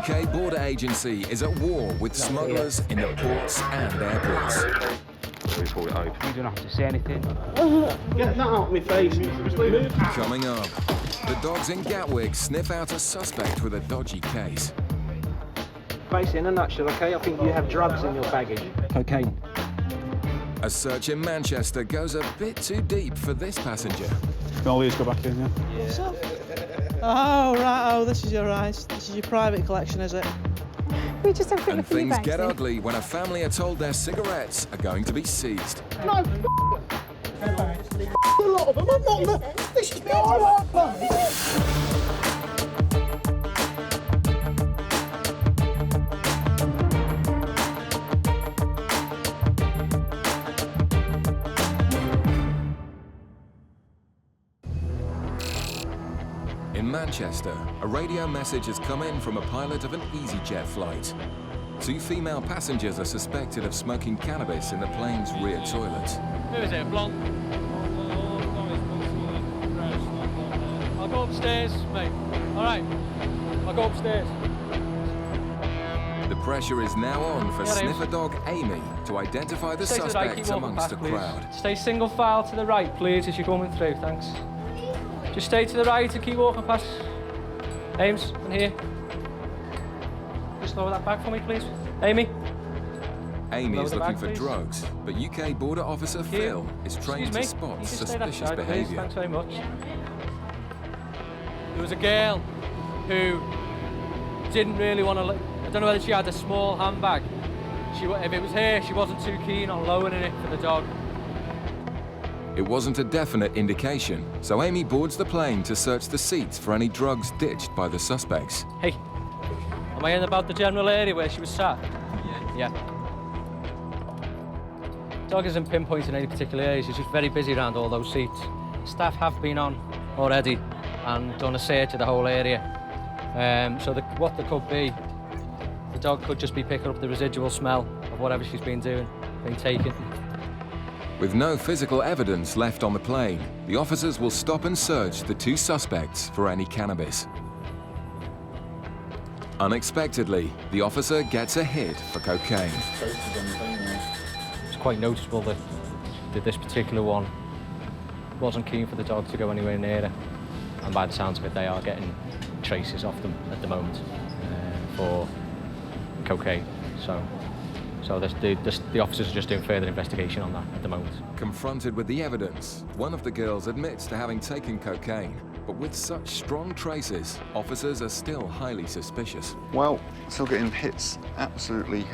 UK border agency is at war with smugglers in the ports and airports. You don't have to say anything. Get that out of my face. Coming up, the dogs in Gatwick sniff out a suspect with a dodgy case. Basically, in a nutshell, okay, I think you have drugs in your baggage. Cocaine. A search in Manchester goes a bit too deep for this passenger. Can all these go back in, yeah? What's up? Oh, right, oh, this is your ice. This is your private collection, is it? We just have And things get ugly when a family are told their cigarettes are going to be seized. No, a lot of them. I'm not. This is my In Manchester, a radio message has come in from a pilot of an EasyJet flight. 2 female passengers are suspected of smoking cannabis in the plane's rear toilet. Who is it, blonde? I'll go upstairs, mate. All right, I'll go upstairs. The pressure is now on for sniffer dog Amy to identify the suspects amongst the crowd. Stay single file to the right, please, as you're coming through, thanks. Just stay to the right and keep walking past. Ames, in here. Just lower that back for me, please. Amy. Amy is looking for drugs, but UK border officer Phil is trained to spot suspicious behaviour. Thanks very much. There was a girl who didn't really want to. I don't know whether she had a small handbag. If it was her, she wasn't too keen on lowering it for the dog. It wasn't a definite indication, so Amy boards the plane to search the seats for any drugs ditched by the suspects. Hey, am I in about the general area where she was sat? Yeah. Dog isn't pinpointing any particular area, she's just very busy around all those seats. Staff have been on already and done a search of the whole area. What there could be, the dog could just be picking up the residual smell of whatever she's been doing, been taking. With no physical evidence left on the plane, the officers will stop and search the 2 suspects for any cannabis. Unexpectedly, the officer gets a hit for cocaine. It's quite noticeable that this particular one wasn't keen for the dog to go anywhere near her. And by the sounds of it, they are getting traces off them at the moment for cocaine. So the officers are just doing further investigation on that at the moment. Confronted with the evidence, one of the girls admits to having taken cocaine, but with such strong traces, officers are still highly suspicious. Well, still getting hits absolutely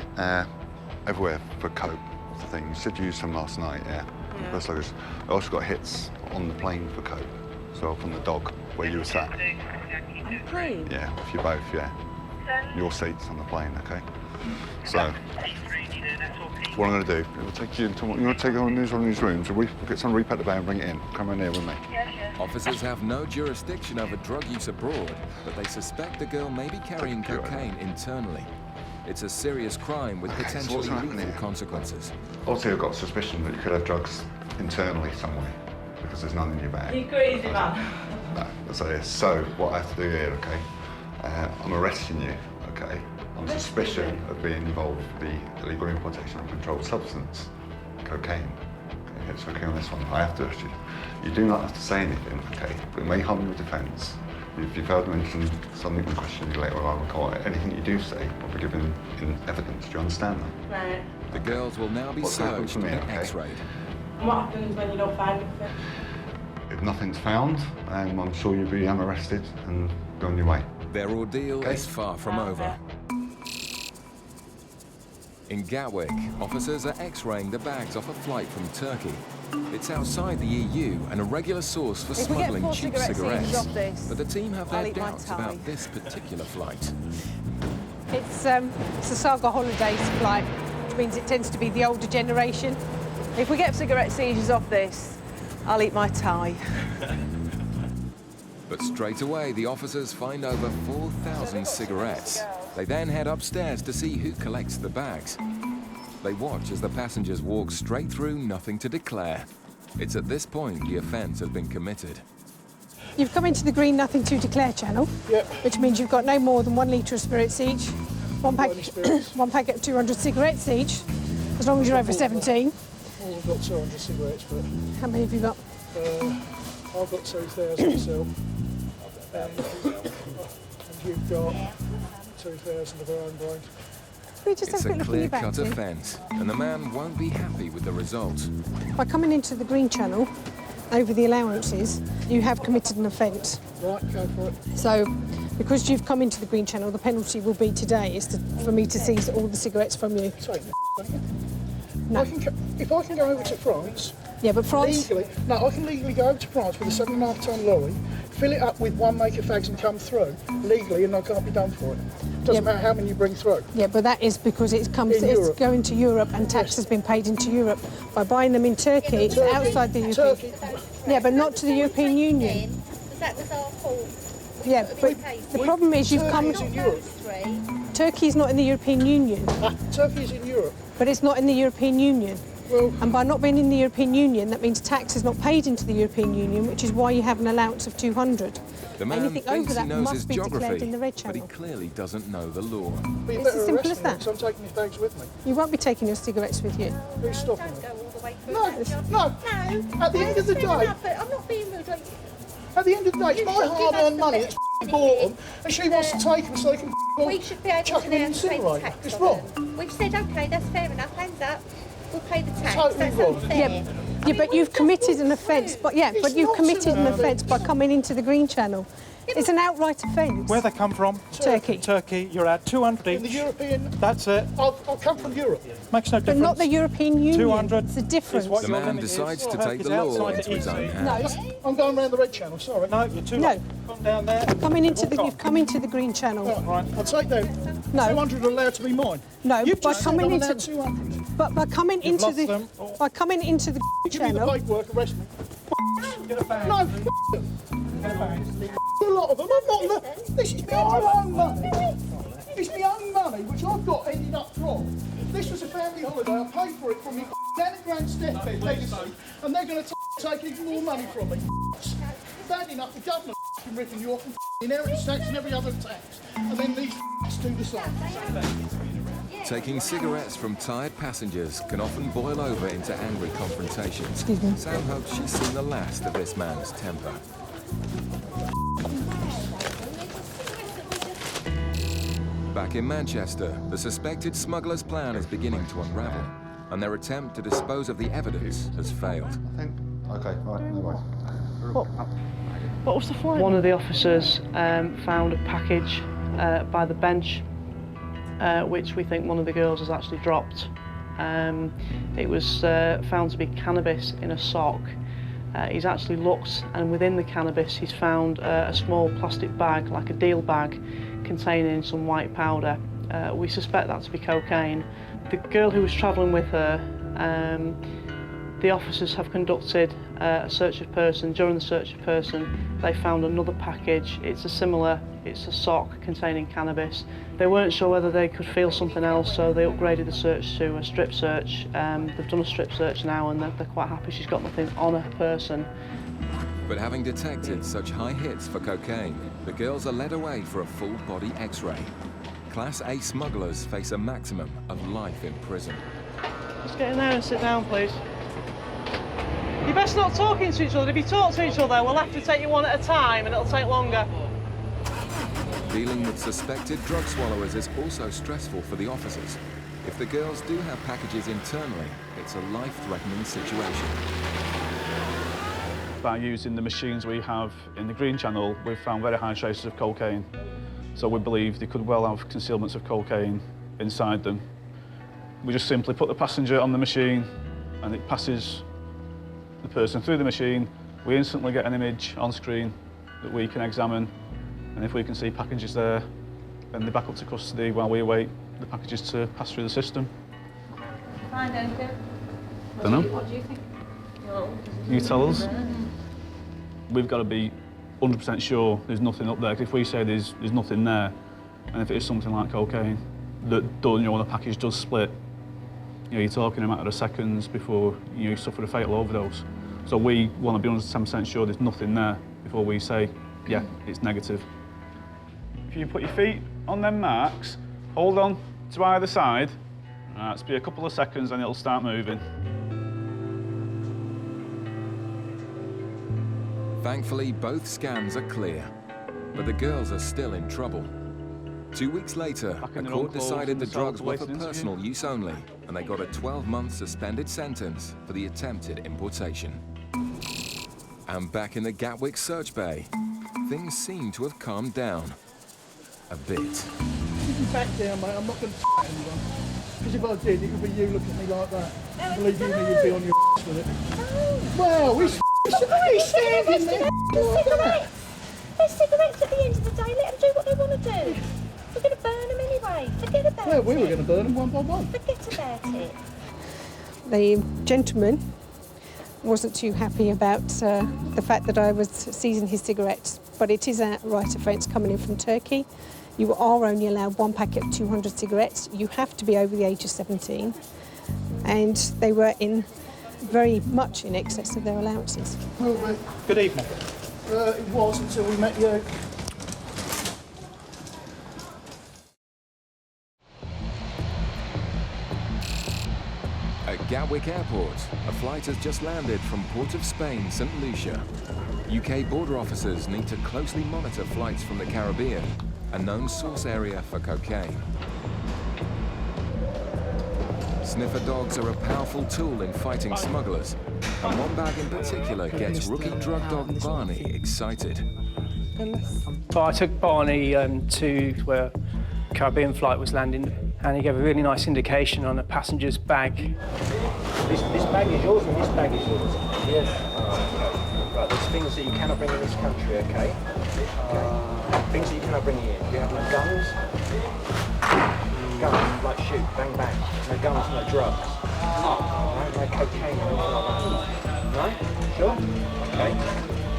everywhere for coke. The thing you said you used some last night, yeah. I also got hits on the plane for coke, so from the dog where you were sat. On the plane? Yeah, if you both, yeah. Your seats on the plane, okay. So. What I'm going to do, we'll take you into one of these rooms, and we'll get some repack the bag and bring it in. Come in here with me. Officers have no jurisdiction over drug use abroad, but they suspect the girl may be carrying cocaine internally. It's a serious crime with potentially lethal consequences. Also, I've got a suspicion that you could have drugs internally somewhere, because there's none in your bag. You crazy, man. No, that's it. So, what I have to do here, okay, I'm arresting you, okay, on suspicion of being involved with the illegal importation of a controlled substance, cocaine. Okay, it's okay on this one. I have to arrest you. You do not have to say anything, okay, but it may harm your defence. If you fail to mention something in question you later on in court, anything you do say will be given in evidence. Do you understand that? Right. The girls will now be searched and x-rayed. And what happens when you don't find anything? If nothing's found, I'm sure you'll be arrested and go on your way. Their ordeal is far from over. In Gatwick, officers are x-raying the bags off a flight from Turkey. It's outside the EU and a regular source for smuggling cheap cigarettes. But the team have their doubts about this particular flight. It's a Saga Holidays flight, which means it tends to be the older generation. If we get cigarette seizures off this, I'll eat my tie. But straight away, the officers find over 4,000 cigarettes. They then head upstairs to see who collects the bags. They watch as the passengers walk straight through, nothing to declare. It's at this point the offence has been committed. You've come into the green nothing to declare channel, which means you've got no more than 1 litre of spirits each, one packet of 200 cigarettes each, as long as you're over 17. Well, I've got 200 cigarettes, but... How many have you got? I've got 2,000 myself, and you've got 2,000 of our own brains. It's a clear-cut offence, and the man won't be happy with the result. By coming into the green channel, over the allowances, you have committed an offence. Right, go for it. So, because you've come into the green channel, the penalty will be today is for me to seize all the cigarettes from you. Sorry, No. if I can go over to France... Yeah, but France... Legally, no, I can legally go over to France with a 7.5-tonne lorry, fill it up with 1 maker fags and come through, legally, and I can't be done for it. Doesn't matter how many you bring through. Yeah, but that is because it's going to Europe and tax has been paid into Europe. By buying them in Turkey, it's outside the European... Yeah, but not to the European Union. That was our fault. Yeah, but the problem is you've come... Turkey's in Europe. Turkey's not in the European Union. Turkey's in Europe. But it's not in the European Union. Well, and by not being in the European Union, that means tax is not paid into the European Union, which is why you have an allowance of 200. The man Anything over thinks that he knows must his be declared geography, in the red but channel. he clearly doesn't know the law. But you It's better as simple arrest as me, that. because I'm taking your bags with me. You won't be taking your cigarettes with you. Who's stopping me? Go all the way through. No, no. At the end of the day, I'm not being rude. Like, at the end of the day, it's my hard-earned money that's bought them, and she wants to take them so they can we should be able chuck to them in now the pay the incinerator. tax. It's on wrong. them. We've said, OK, that's fair enough, hands up. We'll pay the tax. Totally That's wrong. unfair. Yeah, but you've committed an offence. But yeah, but you've committed an offence by coming into the green channel. It's an outright offence. Where they come from? Turkey. Turkey. You're at 200 each. In the European... That's it. I'll come from Europe. Makes no difference. But not the European Union. 200. It's a difference. The man decides to take the law into his own hands. No. I'm going round the red channel, sorry. No, you're too No. late. Come down there. You've come into the green channel. Right, I'll take them. No. 200 are allowed to be mine. No, You've by just said coming I'm into allowed 200. but by coming into lost the them. by coming into the green Give me the channel. paperwork, arrest me. Get a bag. No, them. A lot of them. I'm not... This is my own money. It's my own money, which I've got ended up from. This was a family holiday. I paid for it from my Danny Grand's deathbed legacy, and they're going to take even more money from me. Bad enough the government ripping you off and inheritance tax and every other tax, and then these do the same. Taking cigarettes from tired passengers can often boil over into angry confrontations. Sam hopes she's seen the last of this man's temper. Back in Manchester, the suspected smuggler's plan is beginning to unravel, and their attempt to dispose of the evidence has failed. Okay, right, no worries. What was the flight? One of the officers found a package by the bench, which we think one of the girls has actually dropped. It was found to be cannabis in a sock. He's actually looked, and within the cannabis he's found a small plastic bag, like a deal bag, containing some white powder. We suspect that to be cocaine. The girl who was travelling with her, the officers have conducted a search of person. During the search of person, they found another package. It's a sock containing cannabis. They weren't sure whether they could feel something else, so they upgraded the search to a strip search. They've done a strip search now, and they're quite happy she's got nothing on her person. But having detected such high hits for cocaine, the girls are led away for a full-body X-ray. Class A smugglers face a maximum of life in prison. Just get in there and sit down, please. You're best not talking to each other. If you talk to each other, we'll have to take you one at a time, and it'll take longer. Dealing with suspected drug swallowers is also stressful for the officers. If the girls do have packages internally, it's a life-threatening situation. By using the machines we have in the green channel, we've found very high traces of cocaine. So we believe they could well have concealments of cocaine inside them. We just simply put the passenger on the machine and it passes the person through the machine. We instantly get an image on screen that we can examine, and if we can see packages there, then they're back up to custody while we await the packages to pass through the system. Fine, Duncan. Don't know. What do you think? You tell us. We've got to be 100% sure there's nothing up there, 'cause if we say there's nothing there, and if it is something like cocaine, that does, when the package does split, you're talking a matter of seconds before you suffer a fatal overdose. So we want to be 110% sure there's nothing there. before we say, yeah, it's negative. If you put your feet on them marks, hold on to either side, it's be a couple of seconds and it'll start moving. Thankfully, both scans are clear, but the girls are still in trouble. 2 weeks later, a court decided the drugs were for personal use only, and they got a 12-month suspended sentence for the attempted importation. And back in the Gatwick search bay, things seem to have calmed down a bit. You can back down, mate. I'm not going to anyone. Because if I did, it would be you looking at me like that. Believe you me, you'd be on your with it. Well, he's standing there. There's cigarettes at the end of the day. Let them do what they want to do. We're going to burn them anyway. Forget about it. Well, we were going to burn them one by one. Forget about it. The gentleman wasn't too happy about the fact that I was seizing his cigarettes, but it is a right offence coming in from Turkey. You are only allowed 1 packet of 200 cigarettes. You have to be over the age of 17, and they were in very much in excess of their allowances. Good evening. It was until we met you. At Gatwick Airport, a flight has just landed from Port of Spain, St. Lucia. UK border officers need to closely monitor flights from the Caribbean, a known source area for cocaine. Sniffer dogs are a powerful tool in fighting smugglers, and one bag in particular gets rookie drug dog Barney excited. I took Barney to where a Caribbean flight was landing, and he gave a really nice indication on a passenger's bag. This bag is yours and this bag is yours? Yes. Right, there's things that you cannot bring in this country, okay? Things that you cannot bring in. You have no guns? Guns, like shoot, bang, bang. No guns, no drugs. Right, no cocaine or anything like that. Right? Sure? Okay.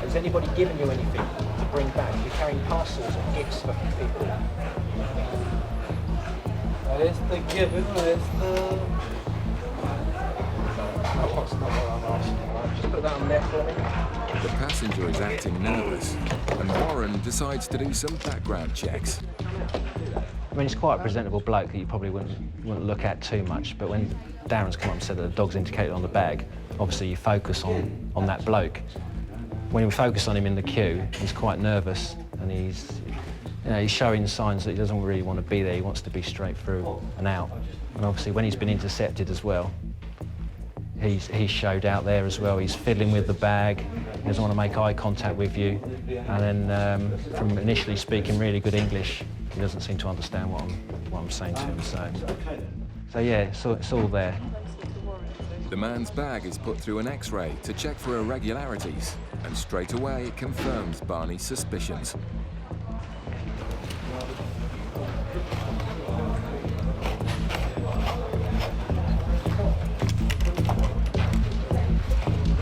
Has anybody given you anything to bring back? You're carrying parcels or gifts for people. That's the given, that's the... That's not what I'm asking, right? Just put that on there for me. The passenger is acting nervous, and Warren decides to do some background checks. I mean, he's quite a presentable bloke that you probably wouldn't look at too much, but when Darren's come up and said that the dog's indicated on the bag, obviously you focus on that bloke. When we focus on him in the queue, he's quite nervous, and he's showing signs that he doesn't really want to be there. He wants to be straight through and out. And obviously when he's been intercepted as well, he's showed out there as well. He's fiddling with the bag, he doesn't want to make eye contact with you. And then from initially speaking really good English, he doesn't seem to understand what I'm saying to him. So yeah, it's all there. The man's bag is put through an X-ray to check for irregularities, and straight away it confirms Barney's suspicions.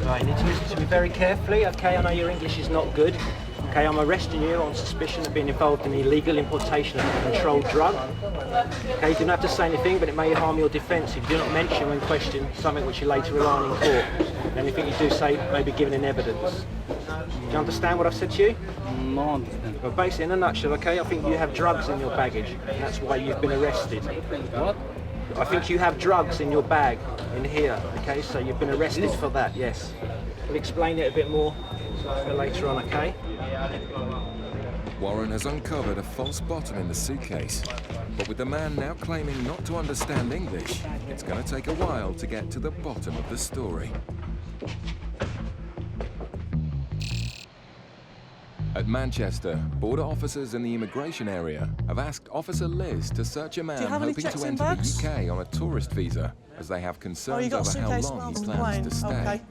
Right, you need to listen to me very carefully, okay? I know your English is not good. Okay, I'm arresting you on suspicion of being involved in the illegal importation of a controlled drug. Okay, you don't have to say anything, but it may harm your defence if you do not mention when questioned something which you later rely on in court. Anything you do say may be given in evidence. Do you understand what I've said to you? No, I understand. Well, basically, in a nutshell, okay, I think you have drugs in your baggage, and that's why you've been arrested. What? I think you have drugs in your bag, in here, okay? So you've been arrested for that, yes. We'll explain it a bit more later on, okay? Warren has uncovered a false bottom in the suitcase, but with the man now claiming not to understand English, it's going to take a while to get to the bottom of the story. At Manchester, border officers in the immigration area have asked Officer Liz to search a man hoping to enter the UK on a tourist visa, as they have concerns over how long he plans to stay. Okay.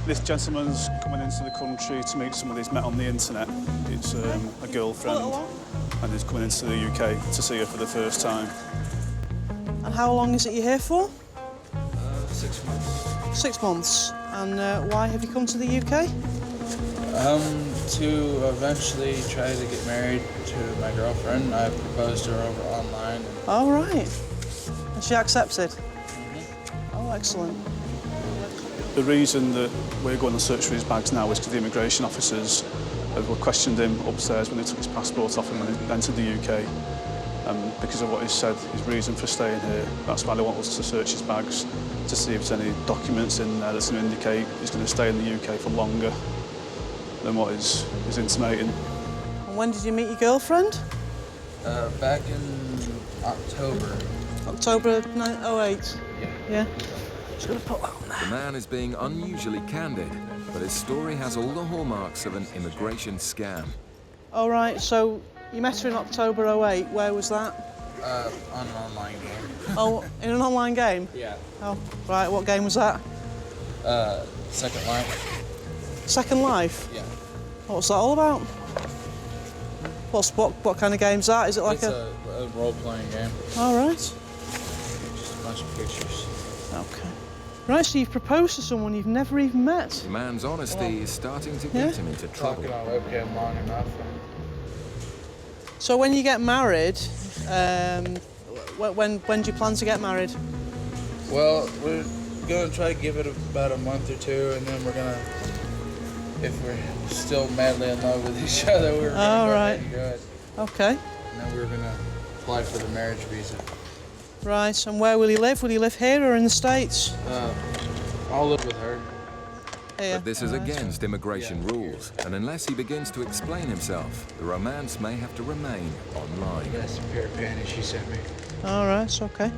This gentleman's coming into the country to meet somebody he's met on the internet. It's a girlfriend, and he's coming into the UK to see her for the first time. And how long is it you're here for? 6 months. 6 months. And why have you come to the UK? To eventually try to get married to my girlfriend. I proposed to her over online. Oh, right. And she accepted? Oh, excellent. The reason that we're going to search for his bags now is because the immigration officers have questioned him upstairs when they took his passport off him when he entered the UK. Because of what he said, his reason for staying here, that's why they want us to search his bags to see if there's any documents in there that's going to indicate he's going to stay in the UK for longer than what is intimating. And when did you meet your girlfriend? Back in October. October 08? Yeah. Just gonna put that on there. The man is being unusually candid, but his story has all the hallmarks of an immigration scam. All right, so you met her in October 08. Where was that? On an online game. Oh, in an online game? Yeah. Oh, right. What game was that? Second Life. Second Life? Yeah. What's that all about? What kind of game's that? Is it like it's a role-playing game. All right. Just a bunch of pictures. Okay. Right, so you've proposed to someone you've never even met. The man's honesty is starting to get him into trouble. Talking on webcam long enough. So when you get married, when do you plan to get married? Well, we're gonna try to give it about a month or two, and then we're gonna, if we're still madly in love with each other, we're gonna go ahead and do it. Okay. And then we're gonna apply for the marriage visa. Right, and where will you live? Will you live here or in the States? I'll live with her. Here. But this is against immigration rules, and unless he begins to explain himself, the romance may have to remain online. That's a pair of panties she sent me. All right, it's okay.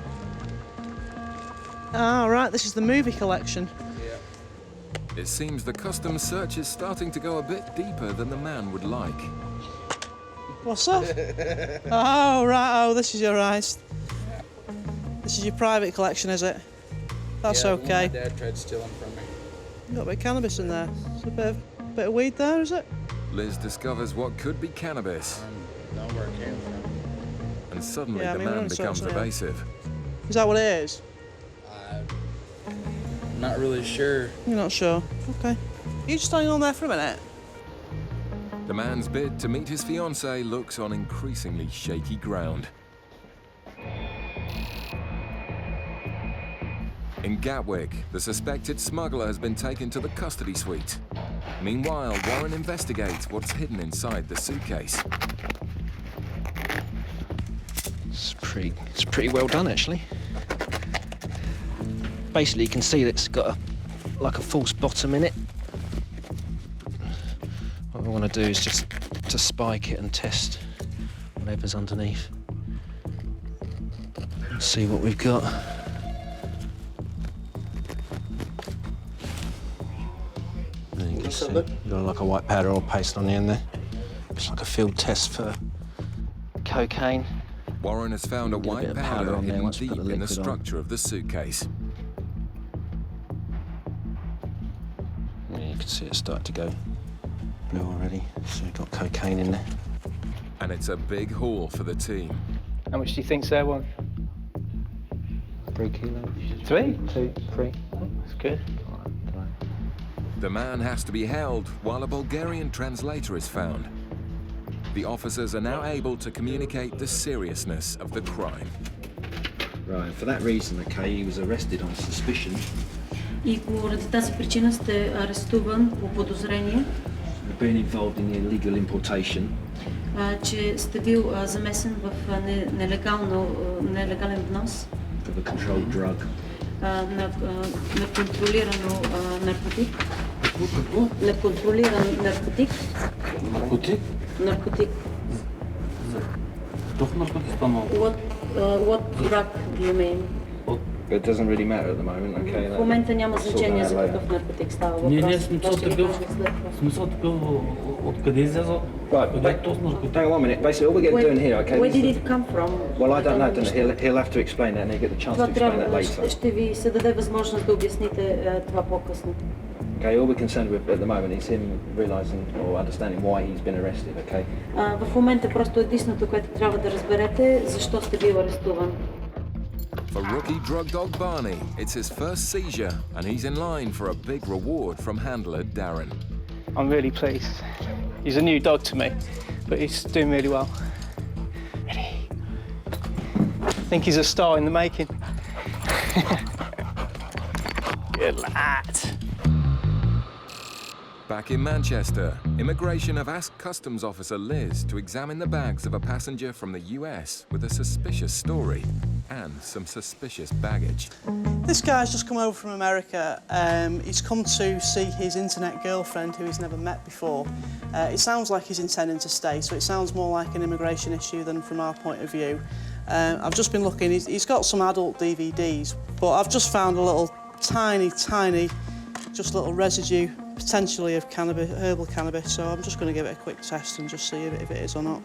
All right, this is the movie collection. Yeah. It seems the customs search is starting to go a bit deeper than the man would like. What's that? Oh, right, oh, this is your eyes. This is your private collection, is it? That's okay. My dad tried stealing from me. Got a bit of cannabis in there. It's a bit of weed there, is it? Liz discovers what could be cannabis. Know where it came from. And suddenly Yeah, I the mean, we're man on becomes social media. evasive. Is that what it is? I'm not really sure. You're not sure? Okay. You just standing on there for a minute? The man's bid to meet his fiancée looks on increasingly shaky ground. In Gatwick, the suspected smuggler has been taken to the custody suite. Meanwhile, Warren investigates what's hidden inside the suitcase. It's pretty well done, actually. Basically, you can see that it's got like a false bottom in it. What I want to do is just to spike it and test whatever's underneath. Let's see what we've got. There you can see, you've got like a white powder or paste on the end there. It's like a field test for cocaine. Warren has found a white of powder powder on there hidden once we deep put the in the liquid on. structure of the suitcase. Yeah, you can see it start to go blue already. So we've got cocaine in there. And it's a big haul for the team. How much do you think's there, one? 3 kilos. 3? 2, 3. That's good. The man has to be held while a Bulgarian translator is found. The officers are now able to communicate the seriousness of the crime. Right, for that reason, okay, he was arrested on suspicion. И поради тази причина сте арестуван по подозрение, Of being involved in the illegal importation че сте бил замесен в нелегален внос of a controlled drug. на контролирано наркотик. Неконтролиран наркотик. Наркотик? Наркотик. What drug do you mean? It doesn't really matter at the moment, okay? В момента няма значение за какъв наркотик става въпрос. Не, смисълът е бил откъде излязъл? Right, hang on 1 minute. Basically, all we're getting doing here, okay? Where did it come from? Well, I don't know. He'll have to explain that, and he'll get the chance to explain that later. Ще ви се даде възможност да обясните това по-късно. Okay, all we're concerned with at the moment is him realising or understanding why he's been arrested, okay? В момента просто единственото, което трябва да разберете, защо сте бил арестуван. For rookie drug dog Barney, it's his first seizure, and he's in line for a big reward from handler Darren. I'm really pleased. He's a new dog to me, but he's doing really well. Ready? I think he's a star in the making. Good lad. Back in Manchester, immigration have asked customs officer Liz to examine the bags of a passenger from the US with a suspicious story and some suspicious baggage. This guy's just come over from America. He's come to see his internet girlfriend who he's never met before. It sounds like he's intending to stay, so it sounds more like an immigration issue than from our point of view. I've just been looking, he's got some adult DVDs, but I've just found a little tiny, just little residue, potentially of cannabis, herbal cannabis, so I'm just going to give it a quick test and just see if it is or not.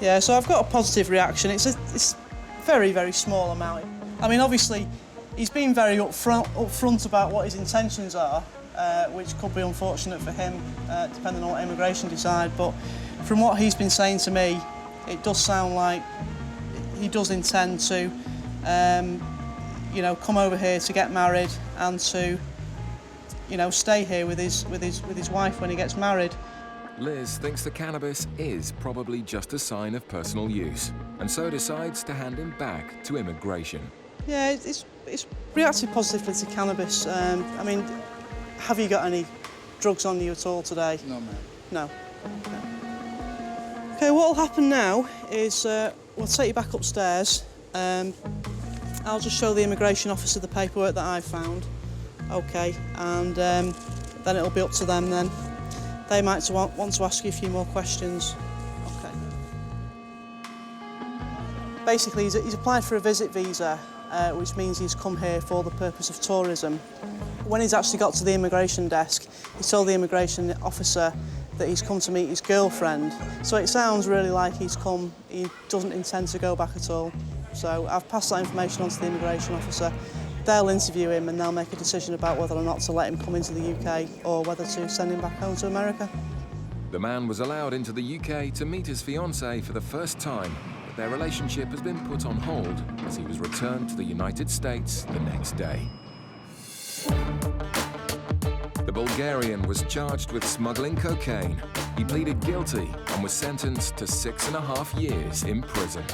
Yeah, so I've got a positive reaction. It's very, very small amount. I mean, obviously, he's been very upfront about what his intentions are, which could be unfortunate for him, depending on what immigration decide. But from what he's been saying to me, it does sound like he does intend to, you know, come over here to get married and to, you know, stay here with his wife when he gets married. Liz thinks the cannabis is probably just a sign of personal use, and so decides to hand him back to immigration. Yeah, it's reacted positively to cannabis. I mean, have you got any drugs on you at all today? No, ma'am. No. Okay, what will happen now is we'll take you back upstairs. I'll just show the immigration officer the paperwork that I found. Okay, and then it'll be up to them then. They might want to ask you a few more questions. Okay. Basically, he's applied for a visit visa, which means he's come here for the purpose of tourism. When he's actually got to the immigration desk, he told the immigration officer that he's come to meet his girlfriend. So it sounds really like he doesn't intend to go back at all. So I've passed that information on to the immigration officer. They'll interview him and they'll make a decision about whether or not to let him come into the UK or whether to send him back home to America. The man was allowed into the UK to meet his fiancée for the first time, but their relationship has been put on hold as he was returned to the United States the next day. The Bulgarian was charged with smuggling cocaine. He pleaded guilty and was sentenced to 6.5 years in prison.